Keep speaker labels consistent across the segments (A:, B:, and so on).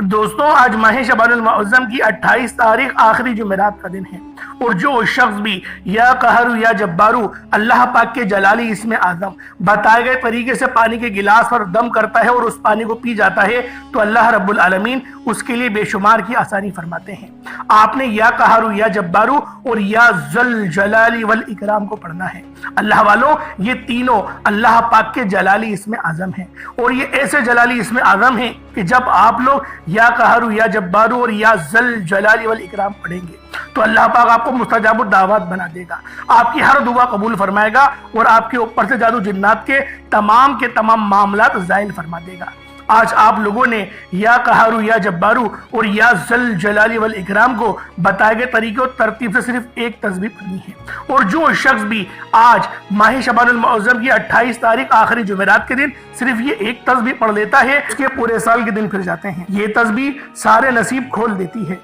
A: دوستوں، آج ماہ شعبان المعظم کی 28 تاریخ آخری جمعرات کا دن ہے، اور جو شخص بھی یا قہر یا جبارو اللہ پاک کے جلالی اسم اعظم بتائے گئے طریقے سے پانی کے گلاس پر دم کرتا ہے اور اس پانی کو پی جاتا ہے تو اللہ رب العالمین اس کے لیے بے شمار کی آسانی فرماتے ہیں۔ آپ نے یا قہر یا جبارو اور یا ذل جلالی والاکرام کو پڑھنا ہے۔ اللہ والوں، یہ تینوں اللہ پاک کے جلالی اسم اعظم ہیں، اور یہ ایسے جلالی اسم اعظم ہیں کہ جب آپ لوگ یا قہر یا جبارو اور یا ذل جلالی والاکرام پڑھیں گے تو اللہ پاک آپ کو مستجاب الدعوات بنا دے گا، آپ کی ہر دعا قبول فرمائے گا اور آپ کے اوپر سے جادو جنات کے تمام معاملات زائل فرما دے گا۔ آج آپ لوگوں نے یا قہر یا جبارو اور یا ذل جلالی والاکرام کو بتائے گئے طریقے اور ترتیب سے صرف ایک تسبیح پڑھنی ہے، اور جو شخص بھی آج ماہ شعبان المعظم کی 28 تاریخ آخری جمعرات کے دن صرف یہ ایک تسبیح پڑھ لیتا ہے، اس کے پورے سال کے دن پھر جاتے ہیں۔ یہ تسبیح سارے نصیب کھول دیتی ہے۔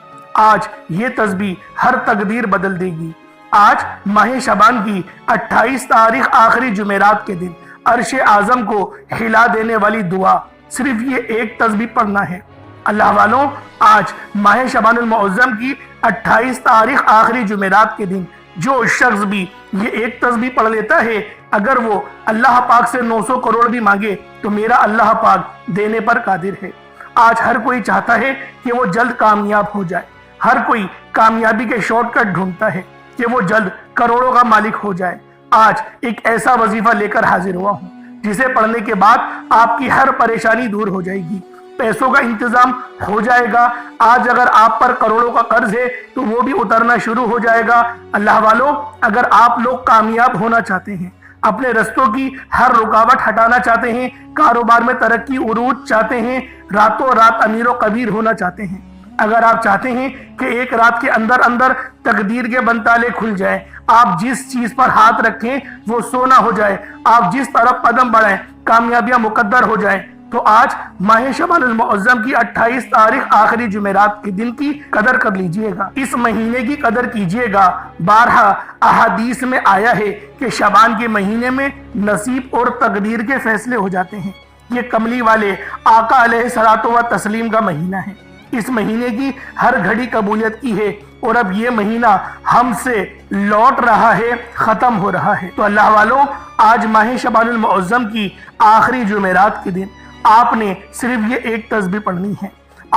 A: آج یہ تسبیح ہر تقدیر بدل دے گی۔ آج ماہ شعبان کی 28 تاریخ آخری جمعرات کے دن عرش اعظم کو ہلا دینے والی دعا صرف یہ ایک تسبیح پڑھنا ہے۔ اللہ والوں، آج ماہ شعبان المعظم کی 28 تاریخ آخری جمعرات کے دن جو شخص بھی یہ ایک تسبیح پڑھ لیتا ہے، اگر وہ اللہ پاک سے 900 کروڑ بھی مانگے تو میرا اللہ پاک دینے پر قادر ہے۔ آج ہر کوئی چاہتا ہے کہ وہ جلد کامیاب ہو جائے، ہر کوئی کامیابی کے شارٹ کٹ ڈھونڈتا ہے کہ وہ جلد کروڑوں کا مالک ہو جائے۔ آج ایک ایسا وظیفہ لے کر حاضر ہوا ہوں جسے پڑھنے کے بعد آپ کی ہر پریشانی دور ہو جائے گی، پیسوں کا انتظام ہو جائے گا۔ آج اگر آپ پر کروڑوں کا قرض ہے تو وہ بھی اترنا شروع ہو جائے گا۔ اللہ والوں، اگر آپ لوگ کامیاب ہونا چاہتے ہیں، اپنے رستوں کی ہر رکاوٹ ہٹانا چاہتے ہیں، کاروبار میں ترقی عروج چاہتے ہیں، راتوں رات امیر و کبیر ہونا چاہتے ہیں، اگر آپ چاہتے ہیں کہ ایک رات کے اندر تقدیر کے بنتالے کھل جائیں، آپ جس چیز پر ہاتھ رکھیں وہ سونا ہو جائے، آپ جس طرف قدم بڑھائیں کامیابیاں مقدر ہو جائیں، تو آج ماہ شعبان المعظم کی 28 تاریخ آخری جمعرات کے دن کی قدر کر لیجئے گا، اس مہینے کی قدر کیجئے گا۔ بارہا احادیث میں آیا ہے کہ شعبان کے مہینے میں نصیب اور تقدیر کے فیصلے ہو جاتے ہیں۔ یہ کملی والے آقا علیہ الصلوۃ والتسلیم کا مہینہ ہے، اس مہینے کی ہر گھڑی قبولیت کی ہے، اور اب یہ مہینہ ہم سے لوٹ رہا ہے، ختم ہو رہا ہے۔ تو اللہ والوں، آج ماہ شعبان المعظم کی آخری جمعرات کے دن آپ نے صرف یہ ایک تسبیح پڑھنی ہے۔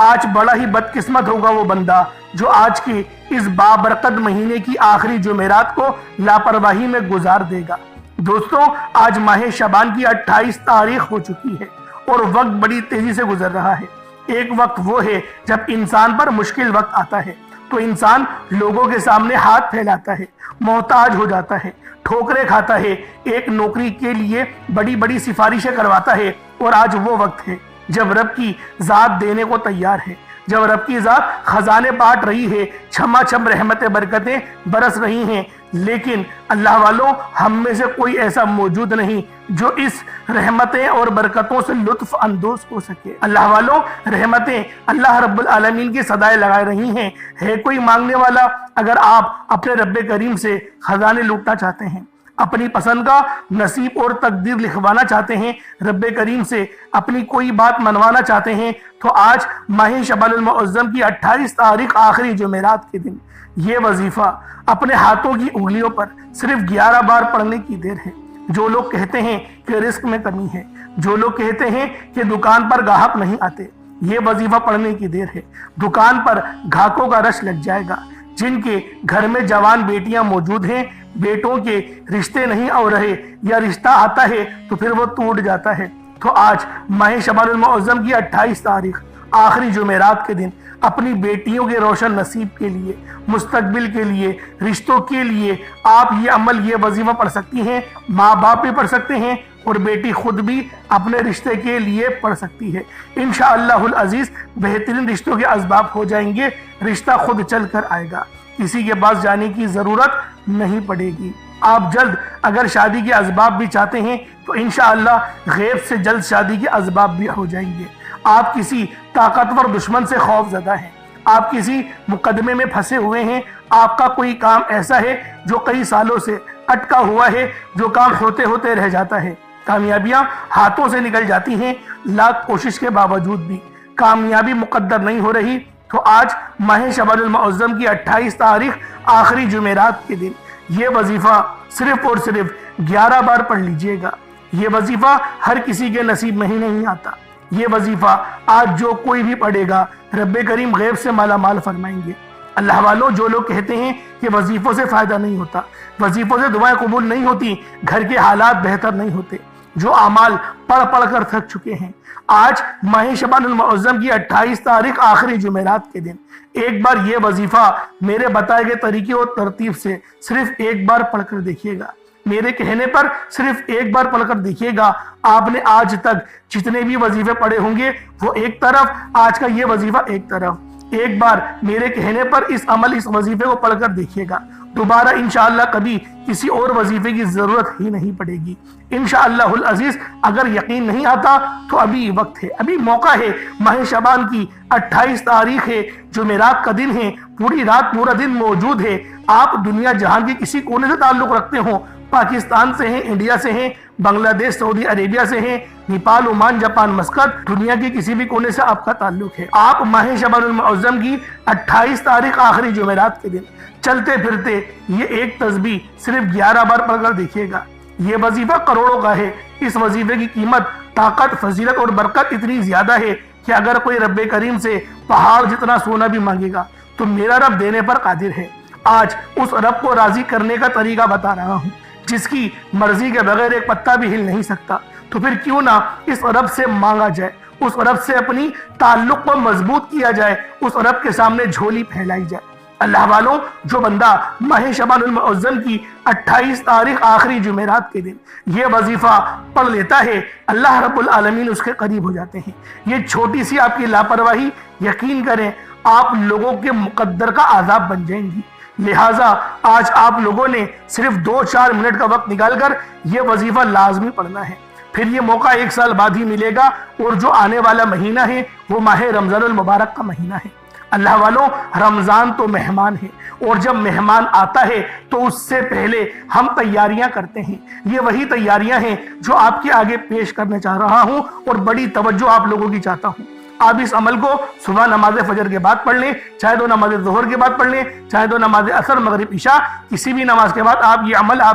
A: آج بڑا ہی بدقسمت ہوگا وہ بندہ جو آج کے اس بابرکت مہینے کی آخری جمعرات کو لاپرواہی میں گزار دے گا۔ دوستوں، آج ماہ شعبان کی 28 تاریخ ہو چکی ہے اور وقت بڑی تیزی سے گزر رہا ہے۔ ایک وقت وہ ہے جب انسان پر مشکل وقت آتا ہے تو انسان لوگوں کے سامنے ہاتھ پھیلاتا ہے، محتاج ہو جاتا ہے، ٹھوکریں کھاتا ہے، ایک نوکری کے لیے بڑی بڑی سفارشیں کرواتا ہے، اور آج وہ وقت ہے جب رب کی ذات دینے کو تیار ہے، جب رب کی ذات خزانے بانٹ رہی ہے، چھما چھم رحمتیں برکتیں برس رہی ہیں، لیکن اللہ والوں، ہم میں سے کوئی ایسا موجود نہیں جو اس رحمتیں اور برکتوں سے لطف اندوز ہو سکے۔ اللہ والوں، رحمتیں اللہ رب العالمین کی صدائیں لگائے رہی ہیں، ہے کوئی مانگنے والا؟ اگر آپ اپنے رب کریم سے خزانے لوٹنا چاہتے ہیں، اپنی پسند کا نصیب اور تقدیر لکھوانا چاہتے ہیں، رب کریم سے اپنی کوئی بات منوانا چاہتے ہیں، تو آج ماہ شعبان المعظم کی 28 تاریخ آخری جمعرات کے دن یہ وظیفہ اپنے ہاتھوں کی انگلیوں پر صرف 11 بار پڑھنے کی دیر ہے۔ جو لوگ کہتے ہیں کہ رزق میں کمی ہے، جو لوگ کہتے ہیں کہ دکان پر گاہک نہیں آتے، یہ وظیفہ پڑھنے کی دیر ہے۔ دکان پر گاہکوں کا رش لگ جائے گا۔ جن کے گھر میں جوان بیٹیاں موجود ہیں، بیٹوں کے رشتے نہیں ہو رہے یا رشتہ آتا ہے تو پھر وہ ٹوٹ جاتا ہے، تو آج ماہ شعبان المعظم کی 28 تاریخ آخری جمعرات کے دن اپنی بیٹیوں کے روشن نصیب کے لیے، مستقبل کے لیے، رشتوں کے لیے آپ یہ عمل، یہ وظیفہ پڑھ سکتی ہیں۔ ماں باپ بھی پڑھ سکتے ہیں اور بیٹی خود بھی اپنے رشتے کے لیے پڑھ سکتی ہے۔ انشاءاللہ العزیز بہترین رشتوں کے اسباب ہو جائیں گے، رشتہ خود چل کر آئے گا، کسی کے پاس جانے کی ضرورت نہیں پڑے گی۔ آپ جلد اگر شادی کے اسباب بھی چاہتے ہیں تو انشاءاللہ غیب سے جلد شادی کے اسباب بھی ہو جائیں گے۔ آپ کسی طاقتور دشمن سے خوف زدہ ہیں، آپ کسی مقدمے میں پھنسے ہوئے ہیں، آپ کا کوئی کام ایسا ہے جو کئی سالوں سے اٹکا ہوا ہے، جو کام ہوتے ہوتے رہ جاتا ہے، کامیابیاں ہاتھوں سے نکل جاتی ہیں لاکھ کوشش کے باوجود بھی، کامیابی مقدر نہیں ہو رہی تو آج ماہ شعبان المعظم کی 28 تاریخ آخری جمعرات کے دن یہ وظیفہ صرف اور صرف 11 بار پڑھ لیجئے گا۔ یہ وظیفہ ہر کسی کے نصیب میں ہی نہیں آتا۔ یہ وظیفہ آج جو کوئی بھی پڑھے گا رب کریم غیب سے مالا مال فرمائیں گے۔ اللہ والوں، جو لوگ کہتے ہیں کہ وظیفوں سے فائدہ نہیں ہوتا، وظیفوں سے دعائیں قبول نہیں ہوتی، گھر کے حالات بہتر نہیں ہوتے، جو اعمال پڑھ پڑھ کر تھک چکے ہیں، آج ماہ شعبان المعظم کی 28 تاریخ آخری جمعرات کے دن ایک بار یہ وظیفہ میرے بتائے گئے طریقے اور ترتیب سے صرف ایک بار پڑھ کر دیکھیے گا۔ میرے کہنے پر صرف ایک بار پڑھ کر دیکھیے گا۔ آپ نے آج تک جتنے بھی وظیفے پڑھے ہوں گے وہ ایک طرف، آج کا یہ وظیفہ ایک طرف۔ ایک بار میرے کہنے پر اس وظیفے کو پڑھ کر دیکھیے گا، دوبارہ انشاءاللہ کبھی کسی اور وظیفے کی ضرورت ہی نہیں پڑے گی انشاءاللہ العزیز۔ اگر یقین نہیں آتا تو ابھی وقت ہے، ابھی موقع ہے۔ ماہ شعبان کی 28 تاریخ ہے، جمعرات کا دن ہے، پوری رات پورا دن موجود ہے۔ آپ دنیا جہان کے کسی کونے سے تعلق رکھتے ہوں، پاکستان سے ہیں، انڈیا سے ہیں، بنگلہ دیش، سعودی عربیہ سے ہیں، نیپال، عمان، جاپان، مسقط، دنیا کے کسی بھی کونے سے آپ کا تعلق ہے، آپ ماہ شعبان المعظم کی 28 تاریخ آخری جمعرات کے دن چلتے پھرتے یہ ایک تسبیح صرف 11 بار پڑھ کر دیکھیے گا۔ یہ وظیفہ کروڑوں کا ہے۔ اس وظیفے کی قیمت، طاقت، فضیلت اور برکت اتنی زیادہ ہے کہ اگر کوئی رب کریم سے پہاڑ جتنا سونا بھی مانگے گا تو میرا رب دینے پر قادر ہے۔ آج اس رب کو راضی کرنے کا طریقہ بتا رہا ہوں جس کی مرضی کے بغیر ایک پتا بھی ہل نہیں سکتا، تو پھر کیوں نہ اس رب سے مانگا جائے، اس رب سے اپنی تعلق کو مضبوط کیا جائے، اس رب کے سامنے جھولی پھیلائی جائے۔ اللہ والوں، جو بندہ ماہ شعبان المعظم کی 28 تاریخ آخری جمعرات کے دن یہ وظیفہ پڑھ لیتا ہے، اللہ رب العالمین اس کے قریب ہو جاتے ہیں۔ یہ چھوٹی سی آپ کی لاپرواہی، یقین کریں، آپ لوگوں کے مقدر کا عذاب بن جائیں گی۔ لہٰذا آج آپ لوگوں نے صرف 2-4 منٹ کا وقت نکال کر یہ وظیفہ لازمی پڑھنا ہے۔ پھر یہ موقع 1 سال بعد ہی ملے گا، اور جو آنے والا مہینہ ہے وہ ماہ رمضان المبارک کا مہینہ ہے۔ اللہ والوں، رمضان تو مہمان ہے، اور جب مہمان آتا ہے تو اس سے پہلے ہم تیاریاں کرتے ہیں۔ یہ وہی تیاریاں ہیں جو آپ کے آگے پیش کرنا چاہ رہا ہوں، اور بڑی توجہ آپ لوگوں کی چاہتا ہوں۔ آپ اس عمل کو صبح نماز فجر کے بعد پڑھ لیں، چاہے 2 نماز ظہر کے بعد پڑھ لیں، چاہے 2 نماز عصر، مغرب، عشاء، کسی بھی نماز کے بعد آپ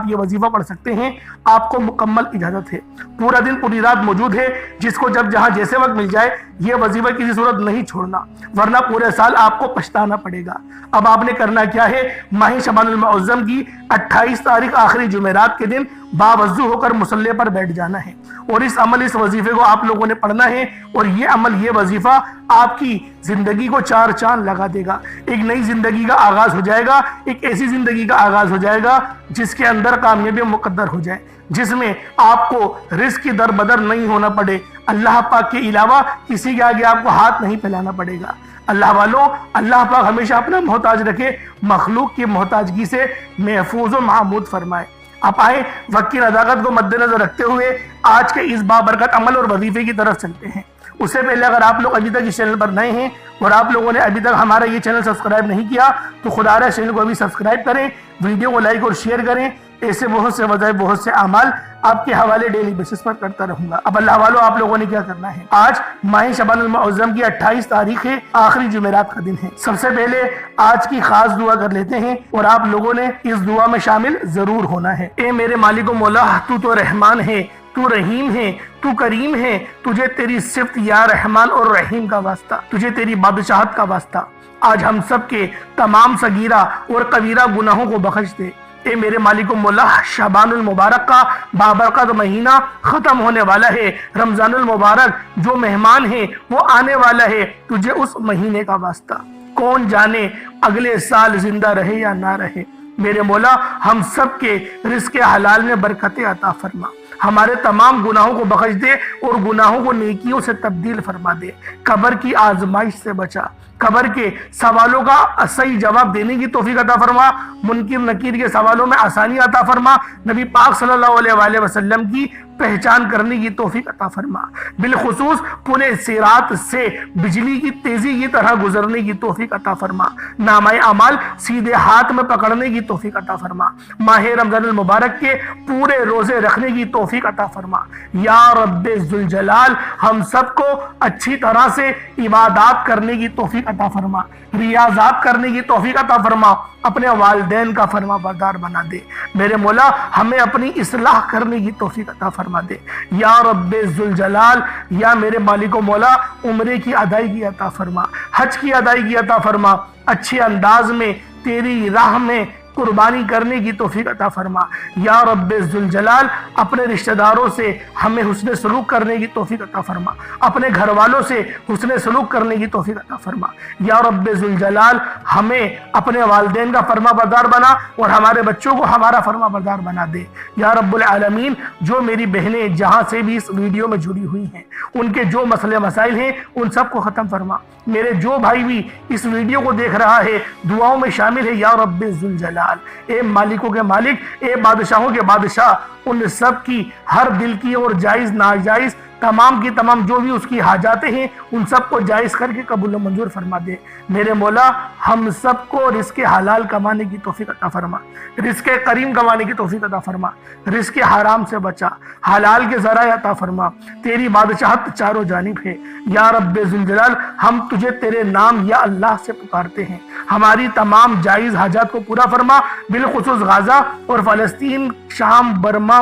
A: یہ وظیفہ پڑھ سکتے ہیں۔ آپ کو مکمل اجازت ہے، پورا دن پوری رات موجود ہے۔ جس کو جب جہاں جیسے وقت مل جائے یہ وظیفہ کسی صورت نہیں چھوڑنا، ورنہ پورے سال آپ کو پچھتانا پڑے گا۔ اب آپ نے کرنا کیا ہے، ماہ شعبان المعظم کی 28 تاریخ آخری جمعرات کے دن باوضو ہو کر مصلی پر بیٹھ جانا ہے، اور اس وظیفے کو آپ لوگوں نے پڑھنا ہے، اور یہ وظیفہ آپ کی زندگی کو 4 چاند لگا دے گا۔ ایک نئی زندگی کا آغاز ہو جائے گا، ایک ایسی زندگی کا آغاز ہو جائے گا جس کے اندر کامیابی مقدر ہو جائے، جس میں آپ کو رزق کی در بدر نہیں ہونا پڑے، اللہ پاک کے علاوہ کسی کے آگے آپ کو ہاتھ نہیں پھیلانا پڑے گا۔ اللہ والوں، اللہ پاک ہمیشہ اپنا محتاج رکھے، مخلوق کی محتاجگی سے محفوظ و محمود فرمائے۔ آپ آئے، وقت کی نزاکت کو مد نظر رکھتے ہوئے آج کے اس بابرکت عمل اور وظیفے کی طرف چلتے ہیں۔ اس سے پہلے اگر آپ لوگ ابھی تک اس چینل پر نئے ہیں اور آپ لوگوں نے ابھی تک ہمارا یہ چینل سبسکرائب نہیں کیا تو خدا را چینل کو ابھی سبسکرائب کریں، ویڈیو کو لائک اور شیئر کریں۔ ایسے بہت سے وظائف، بہت سے اعمال آپ کے حوالے ڈیلی بیسس پر کرتا رہوں گا۔ اب اللہ والوں، آپ لوگوں نے کیا کرنا ہے، آج ماہ شعبان المعظم کی 28 تاریخ ہے، آخری جمعرات کا دن ہے۔ سب سے پہلے آج کی خاص دعا کر لیتے ہیں، اور آپ لوگوں نے اس دعا میں شامل ضرور ہونا ہے۔ اے میرے مالک و مولا، تو رحمان ہے، تو رحیم ہے، تو کریم ہے، تجھے تیری صفت یا رحمان اور رحیم کا واسطہ، تجھے تیری بادشاہت کا واسطہ، آج ہم سب کے تمام صغیرہ اور کبیرہ گناہوں کو بخش دے۔ اے میرے مالک و مولا، شعبان المبارک کا بابرکت مہینہ ختم ہونے والا ہے، رمضان المبارک جو مہمان ہے وہ آنے والا ہے، تجھے اس مہینے کا واسطہ، کون جانے اگلے سال زندہ رہے یا نہ رہے۔ میرے مولا، ہم سب کے رزق حلال میں برکتیں عطا فرما، ہمارے تمام گناہوں کو بخش دے اور گناہوں کو نیکیوں سے تبدیل فرما دے، قبر کی آزمائش سے بچا، قبر کے سوالوں کا صحیح جواب دینے کی توفیق عطا فرما، منکر نکیر کے سوالوں میں آسانی عطا فرما، نبی پاک صلی اللہ علیہ وآلہ وسلم کی پہچان کرنے کی توفیق عطا فرما، بالخصوص پورے صراط سے بجلی کی تیزی کی طرح گزرنے کی توفیق عطا فرما، نامہ اعمال سیدھے ہاتھ میں پکڑنے کی توفیق عطا فرما، ماہ رمضان المبارک کے پورے روزے رکھنے کی توفیق عطا فرما۔ یا رب ذوالجلال ہم سب کو اچھی طرح سے عبادات کرنے کی توفیق عطا فرما، ریاضات کرنے کی توفیق عطا فرما، اپنے والدین کا فرما بردار بنا دے میرے مولا، ہمیں اپنی اصلاح کرنے کی توفیق عطا فرما دے یا رب ذوالجلال۔ یا میرے مالک و مولا عمرے کی ادائیگی عطا فرما، حج کی ادائیگی عطا فرما، اچھے انداز میں تیری راہ میں قربانی کرنے کی توفیق عطا فرما یا رب ذوالجلال۔ اپنے رشتہ داروں سے ہمیں حسن سلوک کرنے کی توفیق عطا فرما، اپنے گھر والوں سے حسن سلوک کرنے کی توفیق عطا فرما یا رب ذوالجلال۔ ہمیں اپنے والدین کا فرما بردار بنا اور ہمارے بچوں کو ہمارا فرما بردار بنا دے یا رب العالمین۔ جو میری بہنیں جہاں سے بھی اس ویڈیو میں جڑی ہوئی ہیں، ان کے جو مسئلے مسائل ہیں ان سب کو ختم فرما، میرے جو بھائی بھی اس ویڈیو کو دیکھ رہا ہے دعاؤں میں شامل ہے یا رب ذوالجلال۔ اے مالکوں کے مالک، اے بادشاہوں کے بادشاہ، ان سب کی ہر دل کی اور جائز ناجائز تمام کی تمام جو بھی اس کی حاجاتیں ہیں ان سب کو جائز کر کے قبول و منظور فرما دے میرے مولا۔ ہم سب کو رزق حلال کمانے کی توفیق عطا فرما، رزق کریم کمانے کی توفیق عطا فرما، رزق حرام سے بچا، حلال کے ذرائع عطا فرما۔ تیری بادشاہت چاروں جانب ہے یا رب ذوالجلال۔ ہم تجھے تیرے نام یا اللہ سے پکارتے ہیں، ہماری تمام جائز حاجات کو پورا فرما، بالخصوص غزہ اور فلسطین، شام، برما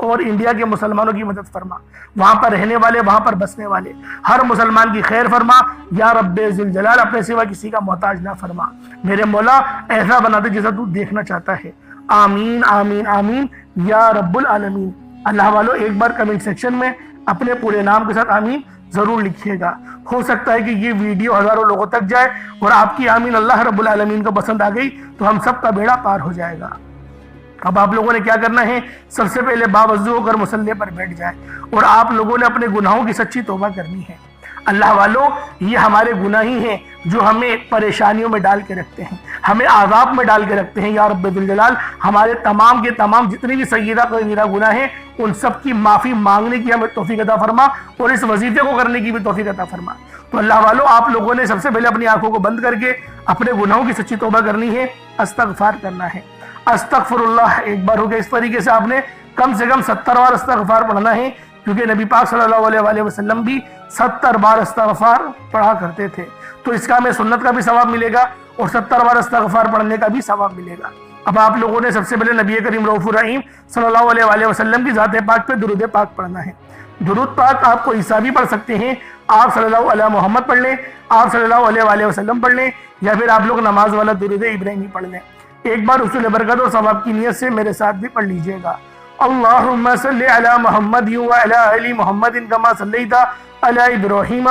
A: اور انڈیا کے مسلمانوں کی مدد فرما، وہاں پر رہنے والے، وہاں پر بسنے والے ہر مسلمان کی خیر فرما یا رب ذوالجلال۔ اپنے سوا کسی کا محتاج نہ فرما میرے مولا، ایسا بنا دے جیسا تو دیکھنا چاہتا ہے۔ آمین آمین آمین یا رب العالمین۔ اللہ والو ایک بار کمنٹ سیکشن میں اپنے پورے نام کے ساتھ آمین ضرور لکھیے گا، ہو سکتا ہے کہ یہ ویڈیو ہزاروں لوگوں تک جائے اور آپ کی آمین اللہ رب العالمین کو پسند آ گئی تو ہم سب کا بیڑا پار ہو جائے گا۔ اب آپ لوگوں نے کیا کرنا ہے، سب سے پہلے باوضو ہو کر مصلی پر بیٹھ جائیں اور آپ لوگوں نے اپنے گناہوں کی سچی توبہ کرنی ہے۔ اللہ والو یہ ہمارے گناہ ہی ہیں جو ہمیں پریشانیوں میں ڈال کے رکھتے ہیں، ہمیں عذاب میں ڈال کے رکھتے ہیں یا رب ذوالجلال۔ ہمارے تمام کے تمام جتنی بھی صغیرہ کبیرہ گناہ ہیں ان سب کی معافی مانگنے کی ہمیں توفیق عطا فرما اور اس وظیفے کو کرنے کی بھی توفیق عطا فرما۔ تو اللہ والو آپ لوگوں نے سب سے پہلے اپنی آنکھوں کو بند کر کے اپنے گناہوں کی سچی توبہ کرنی ہے، استغفار کرنا ہے۔ استغفر اللہ ایک بار ہو گیا، اس طریقے سے آپ نے کم سے کم 70 بار استغفار پڑھنا ہے، کیونکہ نبی پاک صلی اللہ علیہ وسلم بھی 70 بار استغفار پڑھا کرتے تھے، تو اس کا ہمیں سنت کا بھی ثواب ملے گا اور 70 بار استغفار پڑھنے کا بھی ثواب ملے گا۔ اب آپ لوگوں نے سب سے پہلے نبی کریم رؤوف الرحیم صلی اللہ علیہ وسلم کی ذات پاک پہ درود پاک پڑھنا ہے۔ درود پاک آپ کو عیسیٰ بھی پڑھ سکتے ہیں، آپ صلی اللہ علیہ محمد پڑھ لیں، آپ صلی اللہ علیہ وسلم پڑھ لیں، یا پھر آپ لوگ نماز والا درود ابراہیمی پڑھ لیں۔ ایک بار حصول برکت اور ثواب کی نیت سے میرے ساتھ بھی پڑھ لیجئے گا۔ اللہم صلی علی محمد وعلی آل محمد کما صلیت علی ابراہیم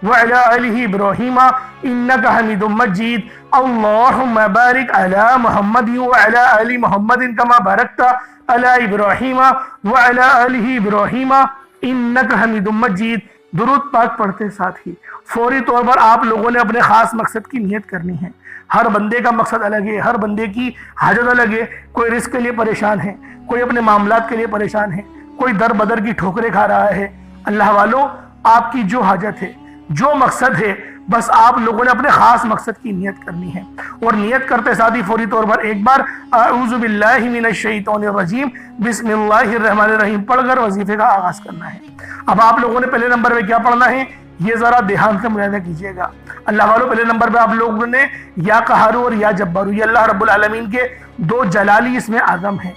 A: وعلی آل ابراہیم انک حمید مجید۔ اللہم بارک علی محمد وعلی آل محمد کما بارکت علی ابراہیم وعلی آل ابراہیم انک حمید مجید۔ درود پاک پڑھتے ساتھ ہی فوری طور پر آپ لوگوں نے اپنے خاص مقصد کی نیت کرنی ہے۔ ہر بندے کا مقصد الگ ہے، ہر بندے کی حاجت الگ ہے، کوئی رزق کے لیے پریشان ہے، کوئی اپنے معاملات کے لیے پریشان ہے، کوئی در بدر کی ٹھوکریں کھا رہا ہے۔ اللہ والوں آپ کی جو حاجت ہے، جو مقصد ہے، بس آپ لوگوں نے اپنے خاص مقصد کی نیت کرنی ہے، اور نیت کرتے ساتھ ہی فوری طور پر ایک بار اعوذ باللہ من الشیطان الرجیم بسم اللہ الرحمن الرحیم پڑھ کر وظیفے کا آغاز کرنا ہے۔ اب آپ لوگوں نے پہلے نمبر پہ کیا پڑھنا ہے یہ ذرا دھیان سے ملاحظہ کیجئے گا۔ اللہ والوں پہلے نمبر پہ آپ لوگوں نے یا قہارو اور یا جبارو، یہ اللہ رب العالمین کے دو جلالی اسم اعظم ہیں،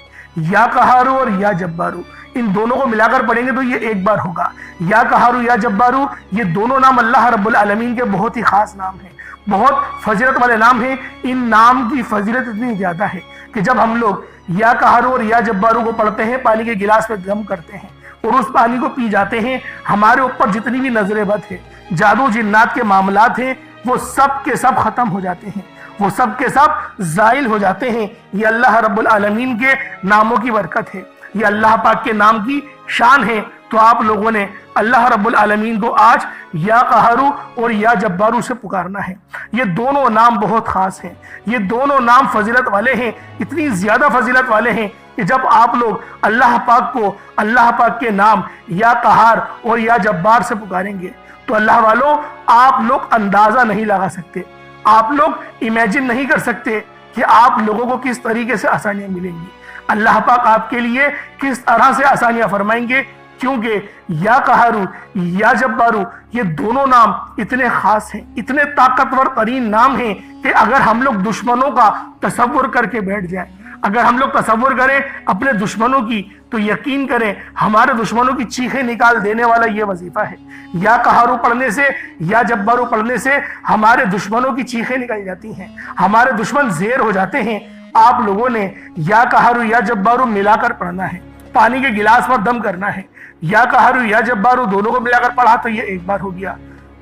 A: یا قہارو اور یا جبارو، ان دونوں کو ملا کر پڑھیں گے تو یہ ایک بار ہوگا۔ یا قہارو یا جبارو یہ دونوں نام اللہ رب العالمین کے بہت ہی خاص نام ہیں، بہت فضیلت والے نام ہیں۔ ان نام کی فضیلت اتنی زیادہ ہے کہ جب ہم لوگ یا قہارو اور یا جبارو کو پڑھتے ہیں، پانی کے گلاس پہ دم کرتے ہیں اور اس پانی کو پی جاتے ہیں، ہمارے اوپر جتنی بھی نظر بد ہے، جادو جنات کے معاملات ہیں، وہ سب کے سب ختم ہو جاتے ہیں، وہ سب کے سب زائل ہو جاتے ہیں۔ یہ اللہ رب العالمین کے ناموں کی برکت ہے، یہ اللہ پاک کے نام کی شان ہے۔ تو آپ لوگوں نے اللہ رب العالمین کو آج یا قہارو اور یا جبارو سے پکارنا ہے۔ یہ دونوں نام بہت خاص ہیں، یہ دونوں نام فضیلت والے ہیں، اتنی زیادہ فضیلت والے ہیں کہ جب آپ لوگ اللہ پاک کو اللہ پاک کے نام یا قہار اور یا جبار سے پکاریں گے تو اللہ والوں آپ لوگ اندازہ نہیں لگا سکتے، آپ لوگ امیجن نہیں کر سکتے کہ آپ لوگوں کو کس طریقے سے آسانیاں ملیں گی، اللہ پاک آپ کے لیے کس طرح سے آسانیاں فرمائیں گے، کیونکہ یا قہارو یا جبارو یہ دونوں نام اتنے خاص ہیں، اتنے طاقتور ترین نام ہیں کہ اگر ہم لوگ دشمنوں کا تصور کر کے بیٹھ جائیں، اگر ہم لوگ تصور کریں اپنے دشمنوں کی، تو یقین کریں ہمارے دشمنوں کی چیخیں نکال دینے والا یہ وظیفہ ہے۔ یا قہارو پڑھنے سے یا جبارو پڑھنے سے ہمارے دشمنوں کی چیخیں نکل جاتی ہیں، ہمارے دشمن زیر ہو جاتے ہیں۔ آپ لوگوں نے یا قہارو یا جبارو ملا کر پڑھنا ہے، پانی کے گلاس پر دم کرنا ہے۔ یا قہارو یا جبارو دونوں کو ملا کر پڑھا تو یہ ایک بار ہو گیا،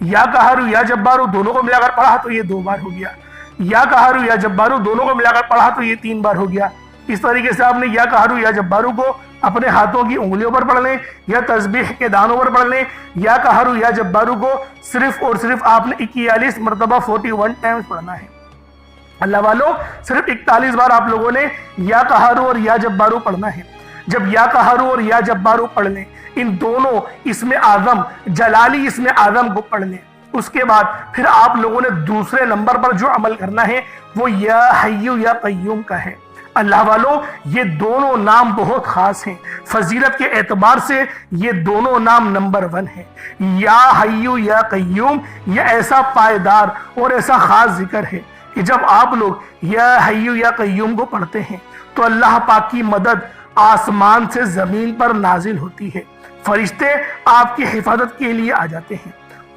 A: یا قہارو یا جبارو دونوں کو ملا کر پڑھا تو یہ 2 بار ہو گیا، یا قہارو یا جبارو دونوں کو ملا کر پڑھا تو یہ 3 بار ہو گیا۔ اس طریقے سے آپ نے یا قہارو یا جبارو کو اپنے ہاتھوں کی انگلیوں پر پڑھ لیں یا تسبیح کے دانوں پر پڑھ لیں۔ یا قہارو یا جبارو کو صرف اور صرف آپ نے 41 مرتبہ 41 ٹائمز پڑھنا ہے۔ اللہ والوں صرف 41 بار آپ لوگوں نے یا قہارو اور یا جبارو پڑھنا ہے۔ جب یا قہارو اور یا جبارو پڑھ لیں، ان دونوں اسم اعظم جلالی اسم اعظم کو پڑھ لیں، اس کے بعد پھر آپ لوگوں نے دوسرے نمبر پر جو عمل کرنا ہے وہ یا حیو یا قیوم کا ہے۔ اللہ والوں یہ دونوں نام بہت خاص ہیں، فضیلت کے اعتبار سے یہ دونوں نام نمبر 1 ہیں۔ یا حیو یا قیوم یہ ایسا پائیدار اور ایسا خاص ذکر ہے کہ جب آپ لوگ یا حیو یا قیوم کو پڑھتے ہیں تو اللہ پاک کی مدد آسمان سے زمین پر نازل ہوتی ہے، فرشتے آپ کی حفاظت کے لیے آ جاتے ہیں۔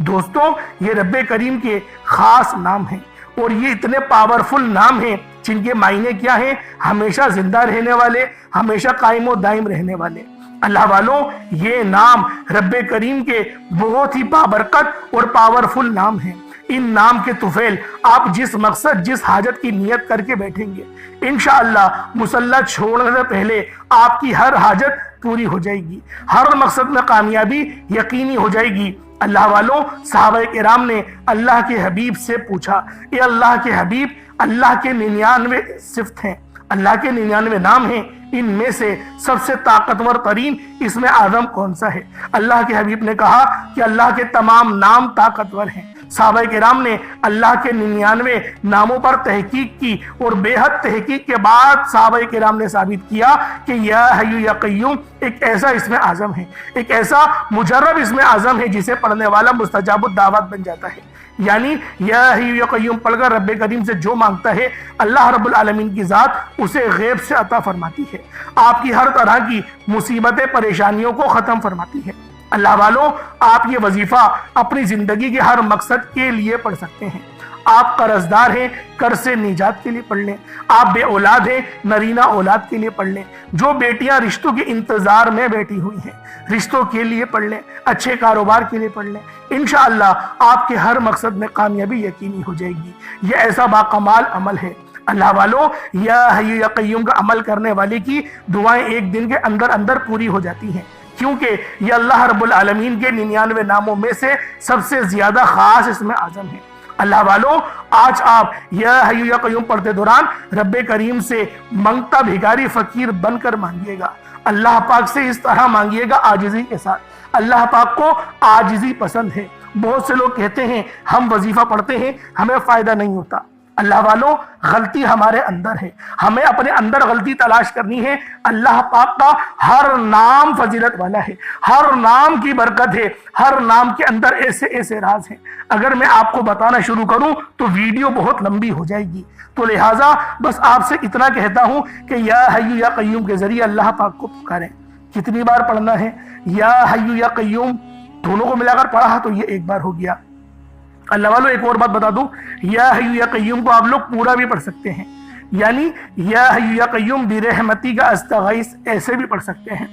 A: دوستوں یہ رب کریم کے خاص نام ہیں اور یہ اتنے پاورفل نام ہیں جن کے معنی کیا ہیں؟ ہمیشہ زندہ رہنے والے، ہمیشہ قائم و دائم رہنے والے۔ اللہ والوں یہ نام رب کریم کے بہت ہی بابرکت اور پاورفل نام ہیں۔ ان نام کے طفیل آپ جس مقصد جس حاجت کی نیت کر کے بیٹھیں گے انشاءاللہ مصلی چھوڑنے سے پہلے آپ کی ہر حاجت پوری ہو جائے گی، ہر مقصد میں کامیابی یقینی ہو جائے گی۔ اللہ والوں صحابہ کرام نے اللہ کے حبیب سے پوچھا، اے اللہ کے حبیب اللہ کے 99 صفت ہیں، اللہ کے 99 نام ہیں، ان میں سے سب سے طاقتور ترین اسم اعظم کون سا ہے؟ اللہ کے حبیب نے کہا کہ اللہ کے تمام نام طاقتور ہیں۔ صحابہ کرام نے اللہ کے 99 ناموں پر تحقیق کی اور بے حد تحقیق کے بعد صحابہ کرام نے ثابت کیا کہ یا حیو یا قیوم ایک ایسا اسم اعظم ہے، ایک ایسا مجرب اسم اعظم ہے جسے پڑھنے والا مستجاب الدعوات بن جاتا ہے۔ یعنی یا حیو یا قیوم پڑھ کر رب کریم سے جو مانگتا ہے اللہ رب العالمین کی ذات اسے غیب سے عطا فرماتی ہے، آپ کی ہر طرح کی مصیبتیں پریشانیوں کو ختم فرماتی ہے۔ اللہ والوں آپ یہ وظیفہ اپنی زندگی کے ہر مقصد کے لیے پڑھ سکتے ہیں۔ آپ قرضدار ہیں، قرض سے نجات کے لیے پڑھ لیں، آپ بے اولاد ہیں، نرینہ اولاد کے لیے پڑھ لیں، جو بیٹیاں رشتوں کے انتظار میں بیٹھی ہوئی ہیں رشتوں کے لیے پڑھ لیں، اچھے کاروبار کے لیے پڑھ لیں، انشاءاللہ آپ کے ہر مقصد میں کامیابی یقینی ہو جائے گی۔ یہ ایسا باکمال عمل ہے۔ اللہ والوں یا حیو یا قیوم کا عمل کرنے والے کی دعائیں ایک دن کے اندر اندر پوری ہو جاتی ہیں، کیونکہ یہ اللہ رب العالمین کے 99 ناموں میں سے سب سے زیادہ خاص اسم اعظم ہے۔ اللہ والوں آج آپ یا حیو یا قیوم پڑھتے دوران رب کریم سے منگتا بھیکاری فقیر بن کر مانگیے گا، اللہ پاک سے اس طرح مانگیے گا عاجزی کے ساتھ۔ اللہ پاک کو عاجزی پسند ہے۔ بہت سے لوگ کہتے ہیں ہم وظیفہ پڑھتے ہیں ہمیں فائدہ نہیں ہوتا۔ اللہ والوں غلطی ہمارے اندر ہے، ہمیں اپنے اندر غلطی تلاش کرنی ہے۔ اللہ پاک کا ہر نام فضیلت والا ہے، ہر نام کی برکت ہے، ہر نام کے اندر ایسے ایسے راز ہیں۔ اگر میں آپ کو بتانا شروع کروں تو ویڈیو بہت لمبی ہو جائے گی، تو لہٰذا بس آپ سے اتنا کہتا ہوں کہ یا حیو یا قیوم کے ذریعے اللہ پاک کو پکاریں۔ کتنی بار پڑھنا ہے؟ یا حیو یا قیوم دونوں کو ملا کر پڑھا تو یہ ایک بار ہو گیا۔ اللہ والوں ایک اور بات بتا دوں، یا حیو یا قیوم کو آپ لوگ پورا بھی پڑھ سکتے ہیں، یعنی یا حیو یا قیوم برحمتی کا استغیث ایسے بھی پڑھ سکتے ہیں۔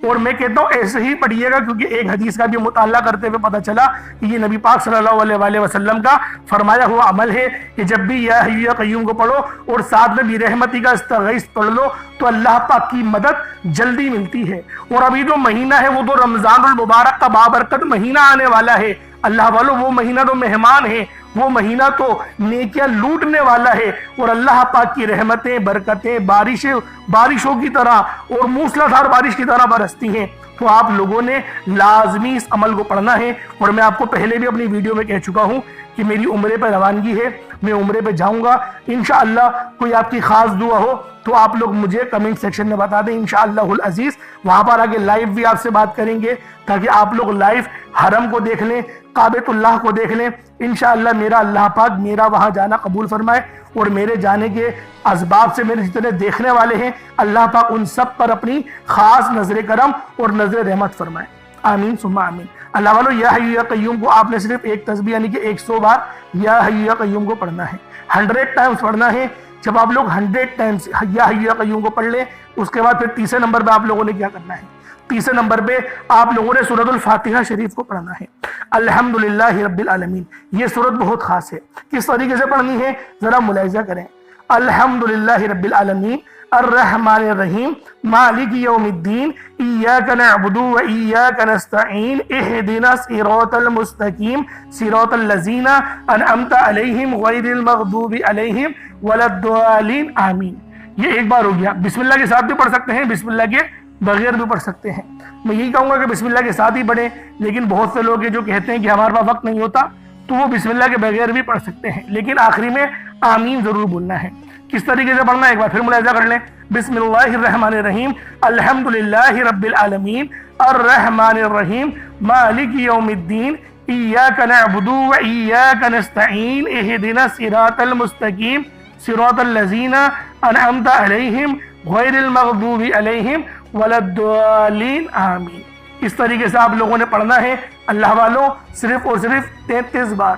A: اور میں کہتا ہوں ایسے ہی پڑھیے گا، کیونکہ ایک حدیث کا بھی مطالعہ کرتے ہوئے پتہ چلا کہ یہ نبی پاک صلی اللہ علیہ وسلم کا فرمایا ہوا عمل ہے کہ جب بھی یا حیو یا قیوم کو پڑھو اور ساتھ میں برحمتی کا استغیث پڑھ لو تو اللہ پاک کی مدد جلدی ملتی ہے۔ اور ابھی جو مہینہ ہے وہ تو رمضان المبارک کا بابرکت مہینہ آنے والا ہے۔ اللہ والوں وہ مہینہ تو مہمان ہے وہ مہینہ تو نیکیاں لوٹنے والا ہے اور اللہ پاک کی رحمتیں برکتیں بارشوں کی طرح اور موسلادھار بارش کی طرح برستی ہیں۔ تو آپ لوگوں نے لازمی اس عمل کو پڑھنا ہے، اور میں آپ کو پہلے بھی اپنی ویڈیو میں کہہ چکا ہوں کہ میری عمرے پہ روانگی ہے، میں عمرے پہ جاؤں گا انشاءاللہ۔ کوئی آپ کی خاص دعا ہو تو آپ لوگ مجھے کمنٹ سیکشن میں بتا دیں انشاءاللہ العزیز، وہاں پر آگے لائیو بھی آپ سے بات کریں گے تاکہ آپ لوگ لائیو حرم کو دیکھ لیں، کعبۃ اللہ کو دیکھ لیں۔ انشاءاللہ میرا اللہ پاک میرا وہاں جانا قبول فرمائے، اور میرے جانے کے اسباب سے میرے جتنے دیکھنے والے ہیں اللہ پاک ان سب پر اپنی خاص نظر کرم اور نظر رحمت فرمائے، آمین ثم آمین۔ اللہ والو یا حی یا قیوم کو آپ نے صرف ایک تسبیح یعنی کہ 100 بار یا حی یا قیوم کو پڑھنا ہے، 100 ٹائمز پڑھنا ہے۔ جب آپ لوگ 100 ٹائمز یا حی یا قیوم کو پڑھ لیں، اس کے بعد پھر تیسرے نمبر پہ آپ لوگوں نے کیا کرنا ہے؟ تیسرے نمبر پہ آپ لوگوں نے سورۃ الفاتحہ شریف کو پڑھنا ہے، الحمدللہ رب العالمین۔ یہ سورت بہت خاص ہے، کس طریقے سے پڑھنی ہے ذرا ملاحظہ کریں۔ الحمدللہ رب العالمین الرحمن الرحیم مالک یوم الدین ایاک نعبد و ایاک نستعین اہدنا الصراط المستقیم صراط الذین انعمت علیہم غیر المغضوب علیہم ولا الضالین آمین۔ یہ ایک بار ہو گیا۔ بسم اللہ کے ساتھ بھی پڑھ سکتے ہیں، بسم اللہ کے بغیر بھی پڑھ سکتے ہیں۔ میں یہی کہوں گا کہ بسم اللہ کے ساتھ ہی پڑھیں، لیکن بہت سے لوگ ہیں جو کہتے ہیں کہ ہمارے پاس وقت نہیں ہوتا، تو وہ بسم اللہ کے بغیر بھی پڑھ سکتے ہیں، لیکن آخری میں آمین ضرور بولنا ہے۔ کس طریقے سے پڑھنا ہے ایک بار پھر ملاحظہ کر لیں۔ بسم اللہ الرحمن الرحیم الحمدللہ رب العالمین الرحمن الرحیم مالک یوم الدین ایاک نعبد و ایاک نستعین اہدنا الصراط المستقیم صراط الذین انعمت علیہم غیر المغضوب علیہم ولا الضالین آمین۔ اس طریقے سے آپ لوگوں نے پڑھنا ہے اللہ والوں، صرف اور صرف 33 بار،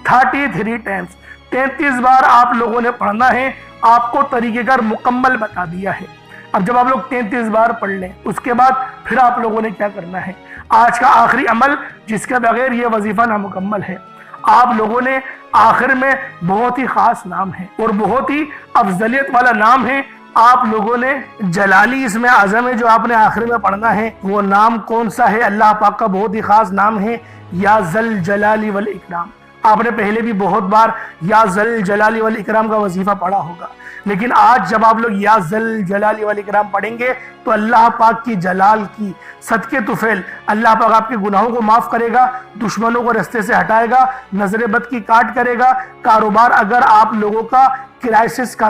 A: 33 ٹائمز 33 بار آپ لوگوں نے پڑھنا ہے۔ آپ کو طریقہ کار مکمل بتا دیا ہے۔ اب جب آپ لوگ 33 بار پڑھ لیں، اس کے بعد پھر آپ لوگوں نے کیا کرنا ہے؟ آج کا آخری عمل جس کے بغیر یہ وظیفہ نامکمل ہے، آپ لوگوں نے آخر میں بہت ہی خاص نام ہے اور بہت ہی افضلیت والا نام ہے، آپ لوگوں نے جلالی اسم اعظم ہے جو آپ نے آخر میں پڑھنا ہے۔ وہ نام کون سا ہے؟ اللہ پاک کا بہت ہی خاص نام ہے، یا ذل جلال والاکرام۔ آپ نے پہلے بھی بہت بار یا ذل جلال والاکرام کا وظیفہ پڑھا ہوگا، لیکن آج جب آپ لوگ یا ذل جلال والاکرام پڑھیں گے تو اللہ پاک کی جلال کی صدقے طفیل اللہ پاک آپ کے گناہوں کو معاف کرے گا، دشمنوں کو رستے سے ہٹائے گا، نظر بد کی کاٹ کرے گا۔ کاروبار اگر آپ لوگوں کا کرائسس کا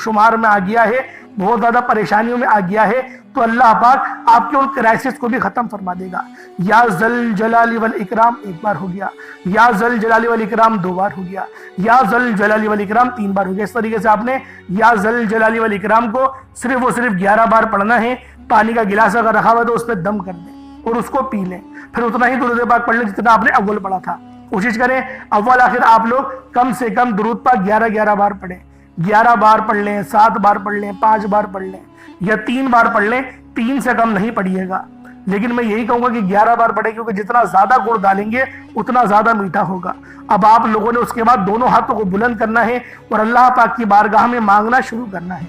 A: شمار میں آ گیا ہے، بہت زیادہ پریشانیوں میں آ گیا ہے، تو اللہ پاک آپ کے ان کرائسس کو بھی ختم فرما دے گا۔ یا ذل جلال والاکرام ایک بار ہو گیا، یا ذل جلال والاکرام 2 بار ہو گیا، یا ذل جلال والاکرام 3 بار ہو گیا۔ اس طریقے سے آپ نے یا ذل جلال والاکرام کو صرف اور صرف 11 بار پڑھنا ہے۔ پانی کا گلاس اگر رکھا ہوا ہے تو اس پہ دم کر دیں اور اس کو پی لیں، پھر اتنا ہی درود پاک پڑھ لیں جتنا آپ نے اول پڑھا تھا۔ کوشش کریں اول آخر آپ لوگ کم سے کم درود پاک 11 بار پڑھیں، 11 بار پڑھ لیں، 7 بار پڑھ لیں، 5 بار پڑھ لیں، یا 3 بار پڑھ لیں، 3 سے کم نہیں پڑھیے گا۔ لیکن میں یہی کہوں گا کہ 11 بار پڑھیں، کیونکہ جتنا زیادہ گڑ ڈالیں گے اتنا زیادہ میٹھا ہوگا۔ اب آپ لوگوں نے اس کے بعد دونوں ہاتھوں کو بلند کرنا ہے اور اللہ پاک کی بارگاہ میں مانگنا شروع کرنا ہے۔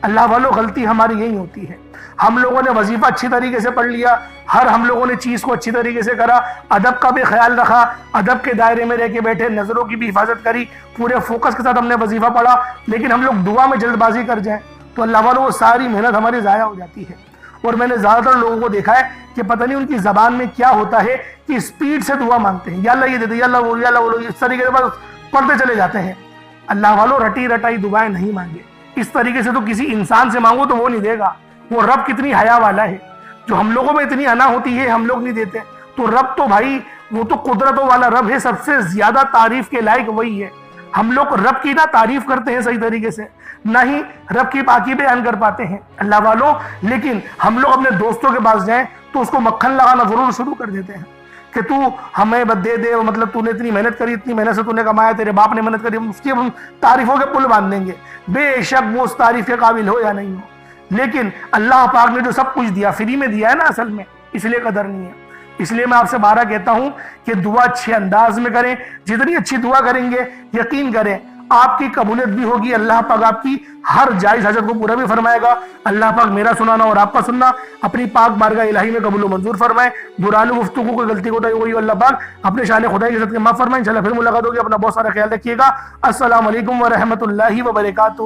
A: اللہ والوں، غلطی ہماری یہی ہوتی ہے، ہم لوگوں نے وظیفہ اچھی طریقے سے پڑھ لیا، ہم لوگوں نے چیز کو اچھی طریقے سے کرا، ادب کا بھی خیال رکھا، ادب کے دائرے میں رہ کے بیٹھے، نظروں کی بھی حفاظت کری، پورے فوکس کے ساتھ ہم نے وظیفہ پڑھا، لیکن ہم لوگ دعا میں جلد بازی کر جائیں تو اللہ والوں وہ ساری محنت ہماری ضائع ہو جاتی ہے۔ اور میں نے زیادہ تر لوگوں کو دیکھا ہے کہ پتہ نہیں ان کی زبان میں کیا ہوتا ہے کہ اسپیڈ سے دعا مانگتے ہیں، یا اللہ یہ دے دے، یا اللہ وہ، یا اللہ وہ، اس طریقے سے بس پڑھتے چلے جاتے ہیں۔ اللہ والوں، رٹی رٹائی دعائیں نہیں مانگے، اس طریقے سے تو کسی انسان سے مانگو تو وہ نہیں دے گا۔ وہ رب کتنی حیا والا ہے، جو ہم لوگوں میں اتنی انا ہوتی ہے ہم لوگ نہیں دیتے، تو رب تو بھائی وہ تو قدرتوں والا رب ہے، سب سے زیادہ تعریف کے لائق وہی ہے۔ ہم لوگ رب کی نہ تعریف کرتے ہیں صحیح طریقے سے، نہ ہی رب کی پاکی بیان کر پاتے ہیں اللہ والوں، لیکن ہم لوگ اپنے دوستوں کے پاس جائیں تو اس کو مکھن لگانا ضرور شروع کر دیتے ہیں کہ تو ہمیں دے دے، مطلب تو نے اتنی محنت کری، اتنی محنت سے تو نے کمایا، تیرے باپ نے محنت کری، اس کی ہم تعریفوں کے پل باندھ دیں گے، بے شک وہ اس تعریف کے قابل ہو یا نہیں ہو۔ لیکن اللہ پاک نے جو سب کچھ دیا فری میں دیا ہے نا، اصل میں اس لیے قدر نہیں ہے۔ اس لیے میں آپ سے بارہ کہتا ہوں کہ دعا اچھے انداز میں کریں، جتنی اچھی دعا کریں گے یقین کریں آپ کی قبولیت بھی ہوگی، اللہ پاک آپ کی ہر جائز حاجت کو پورا بھی فرمائے گا۔ اللہ پاک میرا سنانا اور آپ کا سننا اپنی پاک بارگاہ الہی میں قبول و منظور فرمائے۔ دوران گفتگو کوئی غلطی کوتاہی ہوئی اللہ پاک اپنے شان خدائی کی عزت کے معاف فرمائے۔ انشاءاللہ پھر ملاقات ہوگی، اپنا بہت سارا خیال رکھیے گا۔ السلام علیکم ورحمۃ اللہ وبرکاتہ۔